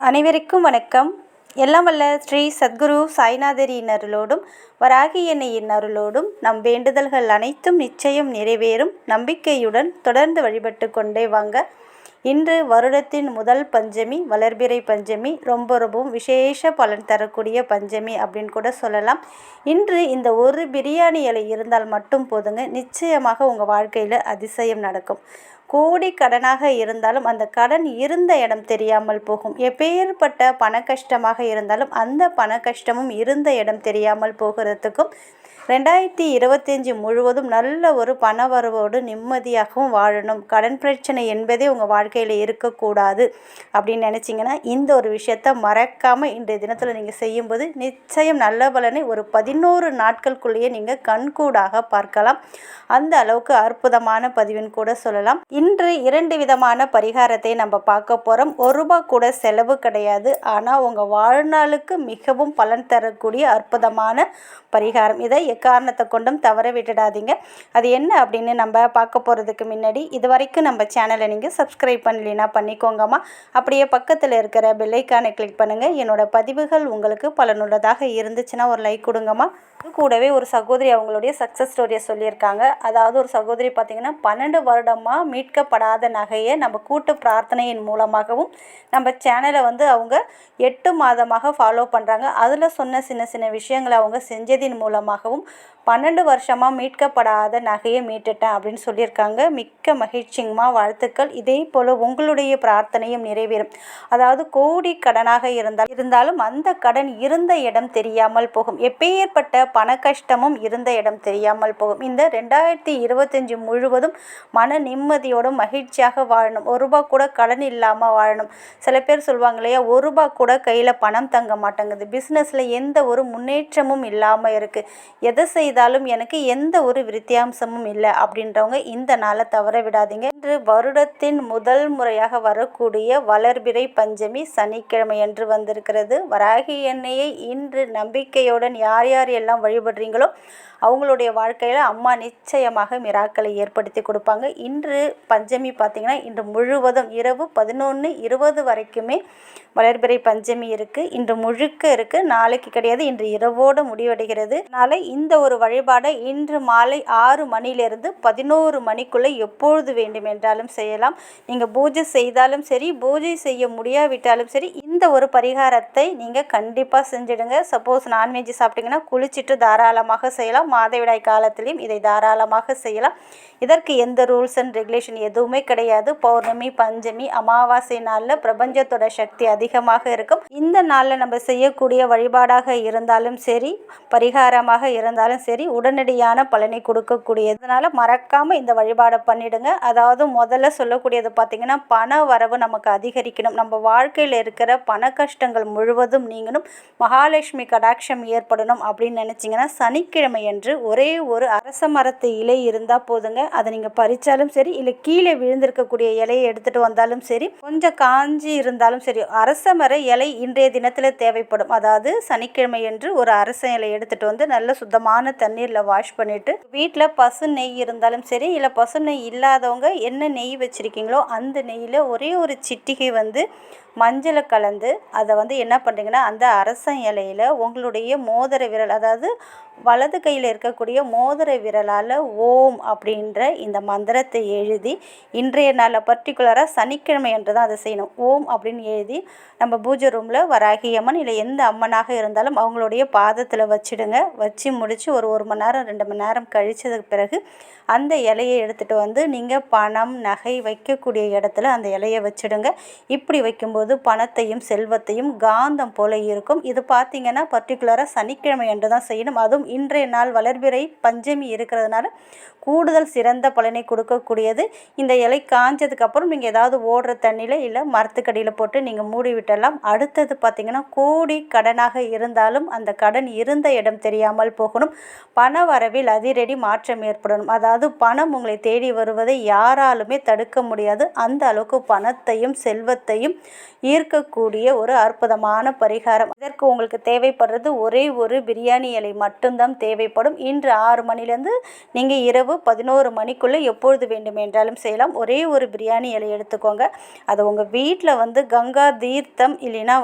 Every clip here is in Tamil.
அனைவருக்கும் வணக்கம். எல்லாம் வல்ல ஸ்ரீ சத்குரு சாய்நாதரின் அருளோடும் வராகி எண்ணெயின் அருளோடும் நம் வேண்டுதல்கள் அனைத்தும் நிச்சயம் நிறைவேறும் நம்பிக்கையுடன் தொடர்ந்து வழிபட்டு கொண்டே வாங்க. இன்று வருடத்தின் முதல் பஞ்சமி, வளர்பிறை பஞ்சமி. ரொம்பவும் விசேஷ பலன் தரக்கூடிய பஞ்சமி அப்படின்னு கூட சொல்லலாம். இன்று இந்த ஒரு பிரியாணி இலை இருந்தால் மட்டும் போதுங்க, நிச்சயமாக உங்கள் வாழ்க்கையில் அதிசயம் நடக்கும். கோடி கடனாக இருந்தாலும் அந்த கடன் இருந்த இடம் தெரியாமல் போகும். எப்பேற்பட்ட பண கஷ்டமாக இருந்தாலும் அந்த பண கஷ்டமும் இருந்த இடம் தெரியாமல் போகிறதுக்கும் 2025 முழுவதும் நல்ல ஒரு பண வரவோடு நிம்மதியாகவும் வாழணும், கடன் பிரச்சனை என்பதே உங்கள் வாழ்க்கையில் இருக்கக்கூடாது அப்படின்னு நினச்சிங்கன்னா இந்த ஒரு விஷயத்த மறக்காமல் இன்றைய தினத்தில் நீங்கள் செய்யும்போது நிச்சயம் நல்ல பலனை ஒரு 11 நாட்களுக்குள்ளேயே நீங்கள் கண்கூடாக பார்க்கலாம். அந்த அளவுக்கு அற்புதமான பதிவுன்னு கூட சொல்லலாம். இன்று 2 விதமான பரிகாரத்தை நம்ம பார்க்க போகிறோம். ₹1 கூட செலவு கிடையாது. ஆனால் உங்கள் வாழ்நாளுக்கு மிகவும் பலன் தரக்கூடிய அற்புதமான பரிகாரம். இதை எக்காரணத்தை கொண்டும் தவற விட்டுடாதீங்க. அது என்ன அப்படின்னு நம்ம பார்க்க போகிறதுக்கு முன்னாடி இது வரைக்கும் நம்ம சேனலை நீங்கள் சப்ஸ்கிரைப் பண்ணலைன்னா பண்ணிக்கோங்கம்மா. அப்படியே பக்கத்தில் இருக்கிற பெல்லைக்கானை கிளிக் பண்ணுங்கள். என்னோட பதிவுகள் உங்களுக்கு பலனுள்ளதாக இருந்துச்சுன்னா ஒரு லைக் கொடுங்கம்மா. கூடவே ஒரு சகோதரி அவங்களுடைய சக்ஸஸ் ஸ்டோரியை சொல்லியிருக்காங்க. அதாவது ஒரு சகோதரி பார்த்திங்கன்னா 12 வருடமாக மீட்கப்படாத நகையை நம்ம கூட்டு பிரார்த்தனையின் மூலமாகவும் நம்ம சேனலை அவங்க 8 மாதமாக ஃபாலோ பண்ணுறாங்க. அதில் சொன்ன சின்ன சின்ன விஷயங்களை அவங்க செஞ்சதின் மூலமாகவும் 12 வருஷமாக மீட்கப்படாத நகையை மீட்டுட்டேன் அப்படின்னு சொல்லியிருக்காங்க. மிக்க மகிழ்ச்சிங்கம்மா, வாழ்த்துக்கள். இதே போல் உங்களுடைய பிரார்த்தனையும் நிறைவேறும். அதாவது கோடி கடனாக இருந்தாலும் அந்த கடன் இருந்த இடம் தெரியாமல் போகும். எப்பேற்பட்ட பண கஷ்டமும் இருந்த இடம் தெரியாமல் போகும். இந்த 2025 முழுவதும் மன நிம்மதியோடும் மகிழ்ச்சியாக வாழணும். ₹1 கூட கடன் இல்லாமல் வாழணும். சில பேர் சொல்லுவாங்க இல்லையா, ₹1 கூட கையில் பணம் தங்க மாட்டேங்குது, பிஸ்னஸில் எந்த ஒரு முன்னேற்றமும் இல்லாமல் இருக்குது, எதை செய்தாலும் எனக்கு எந்த ஒரு வித்தியாசமும் இல்லை அப்படின்றவங்க இந்த நாளை தவற விடாதீங்க. இன்று வருடத்தின் முதல் முறையாக வரக்கூடிய வளர்பிறை பஞ்சமி சனிக்கிழமை என்று வந்திருக்கிறது. வராகி எண்ணெயை இன்று நம்பிக்கையுடன் யார் யார் எல்லாம் வழிபடுறீங்களோ அவங்களுடைய வாழ்க்கையில் அம்மா நிச்சயமாக மிராக்களை ஏற்படுத்தி கொடுப்பாங்க. இன்று பஞ்சமி பார்த்திங்கன்னா இன்று முழுவதும் இரவு 11:20 வரைக்குமே வளர்பிறை பஞ்சமி இருக்குது. இன்று முழுக்க இருக்குது, நாளைக்கு கிடையாது, இன்று இரவோடு முடிவடைகிறது. அதனால் இந்த ஒரு வழிபாடை இன்று மாலை 6 மணிலிருந்து 11 மணிக்குள்ளே எப்பொழுது வேண்டுமென்றாலும் செய்யலாம். நீங்கள் பூஜை செய்தாலும் சரி, பூஜை செய்ய முடியாவிட்டாலும் சரி, இந்த ஒரு பரிகாரத்தை நீங்கள் கண்டிப்பாக செஞ்சிடுங்க. சப்போஸ் நான்வெஜ் சாப்பிட்டீங்கன்னா குளிச்சுட்டு தாராளமாக செய்யலாம். மாதவிடாய் காலத்திலையும் இதை தாராளமாக செய்யலாம். இதற்கு எந்த ரூல்ஸ் அண்ட் ரெகுலேஷன் எதுவுமே கிடையாது. பௌர்ணமி, பஞ்சமி, அமாவாசை நாளில் பிரபஞ்சத்தோட சக்தி அதிகமாக இருக்கும். இந்த நாளில் நம்ம செய்யக்கூடிய வழிபாடாக இருந்தாலும் சரி, பரிகாரமாக இருந்தாலும் சரி, உடனடியான பலனை கொடுக்கக்கூடியது. அதனால் மறக்காமல் இந்த வழிபாடை பண்ணிடுங்க. அதாவது முதல்ல சொல்லக்கூடியது பார்த்திங்கன்னா பண வரவு நமக்கு அதிகரிக்கணும், நம்ம வாழ்க்கையில் இருக்கிற பண கஷ்டங்கள் முழுவதும் நீங்கணும், மகாலட்சுமி கடாட்சம் ஏற்படணும் அப்படின்னு நினச்சிங்கன்னா சனிக்கிழமை அன்று ஒரே ஒரு அரச மரத்து இலை இருந்தால் போதுங்க. அதை நீங்கள் பறித்தாலும் சரி, இல்லை கீழே விழுந்திருக்கக்கூடிய இலையை எடுத்துகிட்டு வந்தாலும் சரி, கொஞ்சம் காஞ்சி இருந்தாலும் சரி, அரச மர இலை இன்றைய தினத்தில் தேவைப்படும். அதாவது சனிக்கிழமை என்று ஒரு அரச இலை எடுத்துகிட்டு வந்து நல்ல சுத்தமான தண்ணீரில் வாஷ் பண்ணிவிட்டு, வீட்டில் பசு நெய் இருந்தாலும் சரி, இல்லை பசு நெய் இல்லாதவங்க என்ன நெய் வச்சுருக்கீங்களோ அந்த நெய்யில் ஒரே ஒரு சிட்டிகை மஞ்சளை கலந்து அதை என்ன பண்ணுறீங்கன்னா அந்த அரச இலையில் உங்களுடைய மோதிர விரல், அதாவது வலது கையில் இருக்கக்கூடிய மோதிர விரலால் ஓம் அப்படின்ற இந்த மந்திரத்தை எழுதி, இன்றைய நாளில் பர்டிகுலராக சனிக்கிழமை என்று தான் அதை செய்யணும். ஓம் அப்படின்னு எழுதி நம்ம பூஜை ரூமில் வராகி அம்மன் இல்லை எந்த அம்மனாக இருந்தாலும் அவங்களுடைய பாதத்தில் வச்சுடுங்க. வச்சு முடித்து ஒரு மணி நேரம் 2 மணி நேரம் கழித்ததுக்கு பிறகு அந்த இலையை எடுத்துகிட்டு நீங்கள் பணம் நகை வைக்கக்கூடிய இடத்துல அந்த இலையை வச்சுடுங்க. இப்படி வைக்கும்போது பணத்தையும் செல்வத்தையும் காந்தம் போல இருக்கும். இது பார்த்திங்கன்னா பர்டிகுலராக சனிக்கிழமை என்று தான் செய்யணும். அதுவும் இன்றைய நாள் வளர்பிறை பஞ்சமி இருக்கிறதுனால கூடுதல் சிறந்த பலனை கொடுக்கக்கூடியது. இந்த இலை காஞ்சதுக்கப்புறம் நீங்கள் ஏதாவது ஓடுற தண்ணியில் இல்லை மரத்துக்கடியில் போட்டு நீங்கள் மூடி விட்டலாம். அடுத்தது பார்த்திங்கன்னா கோடி கடனாக இருந்தாலும் அந்த கடன் இருந்த இடம் தெரியாமல் போகணும், பண வரவில் அதிரடி மாற்றம் ஏற்படணும். அதாவது பணம் உங்களை தேடி வருவதை யாராலுமே தடுக்க முடியாது. அந்த அளவுக்கு பணத்தையும் செல்வத்தையும் ஈர்க்கக்கூடிய ஒரு அற்புதமான பரிகாரம். இதற்கு உங்களுக்கு தேவைப்படுறது ஒரே ஒரு பிரியாணி இலை மட்டும்தான் தேவைப்படும். இன்று 6 மணிலேருந்து நீங்கள் இரவு 11 மணிக்குள்ளே எப்பொழுது வேண்டுமென்றாலும் செய்யலாம். ஒரே ஒரு பிரியாணி இலை எடுத்துக்கோங்க. அதை உங்கள் வீட்டில் கங்கா தீர்த்தம் இல்லைன்னா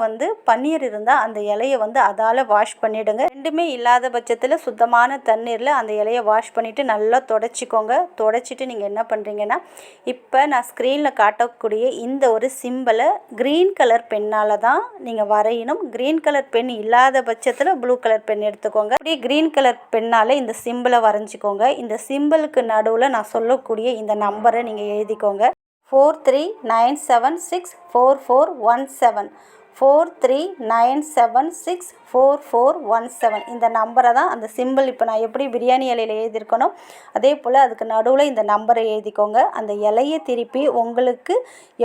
பன்னீர் இருந்தால் அந்த இலையை அதால் வாஷ் பண்ணிவிடுங்க. ரெண்டுமே இல்லாத பட்சத்தில் சுத்தமான தண்ணீரில் அந்த இலையை வாஷ் பண்ணிவிட்டு நல்லா தொடச்சிக்கோங்க. தொடச்சிட்டு நீங்கள் என்ன பண்ணுறீங்கன்னா, இப்போ நான் ஸ்க்ரீனில் காட்டக்கூடிய இந்த ஒரு சிம்பிளை க்ரீன் கலர் பென்னால் தான் நீங்கள் வரையணும். க்ரீன் கலர் பென் இல்லாத பட்சத்தில் ப்ளூ கலர் பென் எடுத்துக்கோங்க. அப்படியே க்ரீன் கலர் பென்னால் இந்த சிம்பிளை வரைஞ்சிக்கோங்க. இந்த சிம்பிளுக்கு நடுவில் நான் சொல்லக்கூடிய இந்த நம்பரை நீங்கள் எழுதிக்கோங்க. 4397644117 4397644117 இந்த நம்பரை தான் அந்த சிம்பிள் இப்போ நான் எப்படி பிரியாணி இலையில் எழுதியிருக்கணும் அதே போல் அதுக்கு நடுவில் இந்த நம்பரை எழுதிக்கோங்க. அந்த இலையை திருப்பி உங்களுக்கு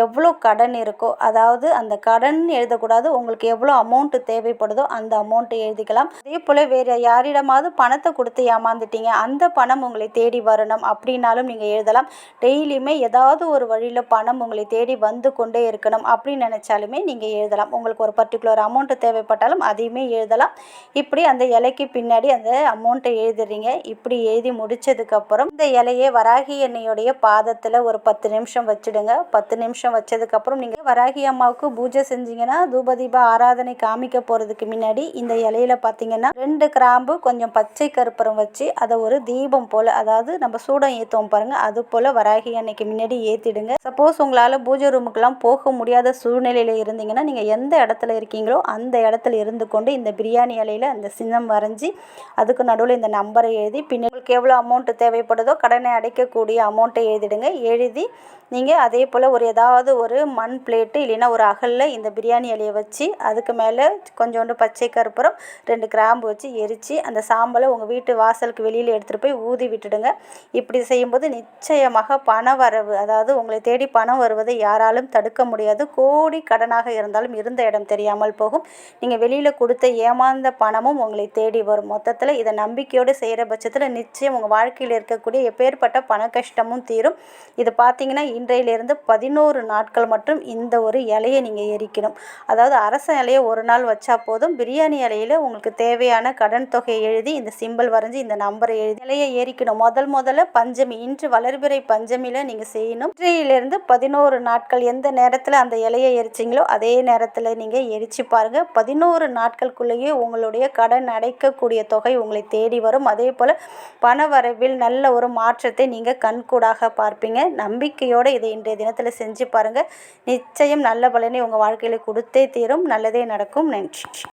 எவ்வளோ கடன் இருக்கோ, அதாவது அந்த கடன் எழுதக்கூடாது, உங்களுக்கு எவ்வளோ அமௌண்ட்டு தேவைப்படுதோ அந்த அமௌண்ட்டை எழுதிக்கலாம். அதே போல் வேறு யாரிடமாவது பணத்தை கொடுத்து ஏமாந்துட்டீங்க, அந்த பணம் உங்களை தேடி வரணும் அப்படின்னாலும் நீங்கள் எழுதலாம். டெய்லியுமே ஏதாவது ஒரு வழியில் பணம் உங்களை தேடி வந்து கொண்டே இருக்கணும் அப்படின்னு நினச்சாலுமே நீங்கள் எழுதலாம். உங்களுக்கு ஒரு பர்டிகுலர் அமௌண்ட்டு தேவைப்பட்டாலும் அதையுமே எழுதலாம். இப்படி அந்த இலைக்கு பின்னாடி அந்த அமௌண்ட்டை எழுதுறீங்க. இப்படி எழுதி முடித்ததுக்கப்புறம் இந்த இலையை வராகி எண்ணெயுடைய பாதத்தில் ஒரு 10 நிமிஷம் வச்சுடுங்க. 10 நிமிஷம் வச்சதுக்கப்புறம் நீங்கள் வராகி அம்மாவுக்கு பூஜை செஞ்சீங்கன்னா தூபதீப ஆராதனை காமிக்க போகிறதுக்கு முன்னாடி இந்த இலையில் பார்த்தீங்கன்னா 2 கிராம்பு கொஞ்சம் பச்சை கற்பூரம் வச்சு அதை ஒரு தீபம் போல், அதாவது நம்ம சூடம் ஏற்றுவோம் பாருங்கள், அது போல் வராகி எண்ணெய்க்கு முன்னாடி ஏற்றிடுங்க. சப்போஸ் உங்களால் பூஜை ரூமுக்கெல்லாம் போக முடியாத சூழ்நிலையில் இருந்தீங்கன்னா நீங்கள் எந்த இடத்துல இருக்கீங்களோ அந்த இடத்துல இருந்து கொண்டு இந்த பிரியாணி இலையில் அந்த சின்னம் வரைஞ்சி அதுக்கு நடுவில் இந்த நம்பரை எழுதி பின்னாடி உங்களுக்கு எவ்வளோ அமௌண்ட்டு தேவைப்படுதோ கடனை அடைக்கக்கூடிய அமௌண்ட்டை எழுதிடுங்க. எழுதி நீங்கள் அதே போல் ஏதாவது ஒரு மண் பிளேட்டு இல்லைன்னா ஒரு அகலில் இந்த பிரியாணி இலையை வச்சு அதுக்கு மேலே கொஞ்சோண்டு பச்சை கற்பூரம் 2 கிராம்பு வச்சு எரித்து அந்த சாம்பலை உங்கள் வீட்டு வாசலுக்கு வெளியில் எடுத்துகிட்டு போய் ஊதி விட்டுடுங்க. இப்படி செய்யும்போது நிச்சயமாக பண வரவு, அதாவது உங்களை தேடி பணம் வருவதை யாராலும் தடுக்க முடியாது. கோடி கடனாக இருந்தாலும் இருந்த இடம் தெரியாமல் போகும். நீங்கள் வெளியில் கொடுத்த ஏமாந்த பணமும் உங்களை தேடி வரும். மொத்தத்தில் இதை நம்பிக்கையோடு செய்கிற பட்சத்தில் நிச்சயம் உங்கள் வாழ்க்கையில் இருக்கக்கூடிய எப்பேற்பட்ட பண கஷ்டமும் தீரும். இது பார்த்தீங்கன்னா இன்றையிலிருந்து 11 நாட்கள் மட்டும் இந்த ஒரு இலையை நீங்கள் எரிக்கணும். அதாவது அரச இலையை ஒரு நாள் வச்சா போதும். பிரியாணி இலையில் உங்களுக்கு தேவையான கடன் தொகையை எழுதி இந்த சிம்பிள் வரைஞ்சி இந்த நம்பரை எழுதி இலையை எரிக்கணும். முதல்ல பஞ்சமி, இன்று வளர்பிறை பஞ்சமியில் நீங்கள் செய்யணும். இன்றையிலிருந்து 11 நாட்கள் எந்த நேரத்தில் அந்த இலையை எரிச்சிங்களோ அதே நேரத்தில் நீங்கள் எரிச்சு பாருங்கள். 11 நாட்களுக்குள்ளேயே உங்களுடைய கடன் அடைக்கக்கூடிய தொகை உங்களை தேடி வரும். அதே போல் பண வரவில் நல்ல ஒரு மாற்றத்தை நீங்கள் கண்கூடாக பார்ப்பீங்க. நம்பிக்கையோடு இதை இன்றைய தினத்தில் செஞ்சு பாருங்கள். நிச்சயம் நல்ல பலனை உங்கள் வாழ்க்கையில் கொடுத்தே தீரும். நல்லதே நடக்கும். நன்றி.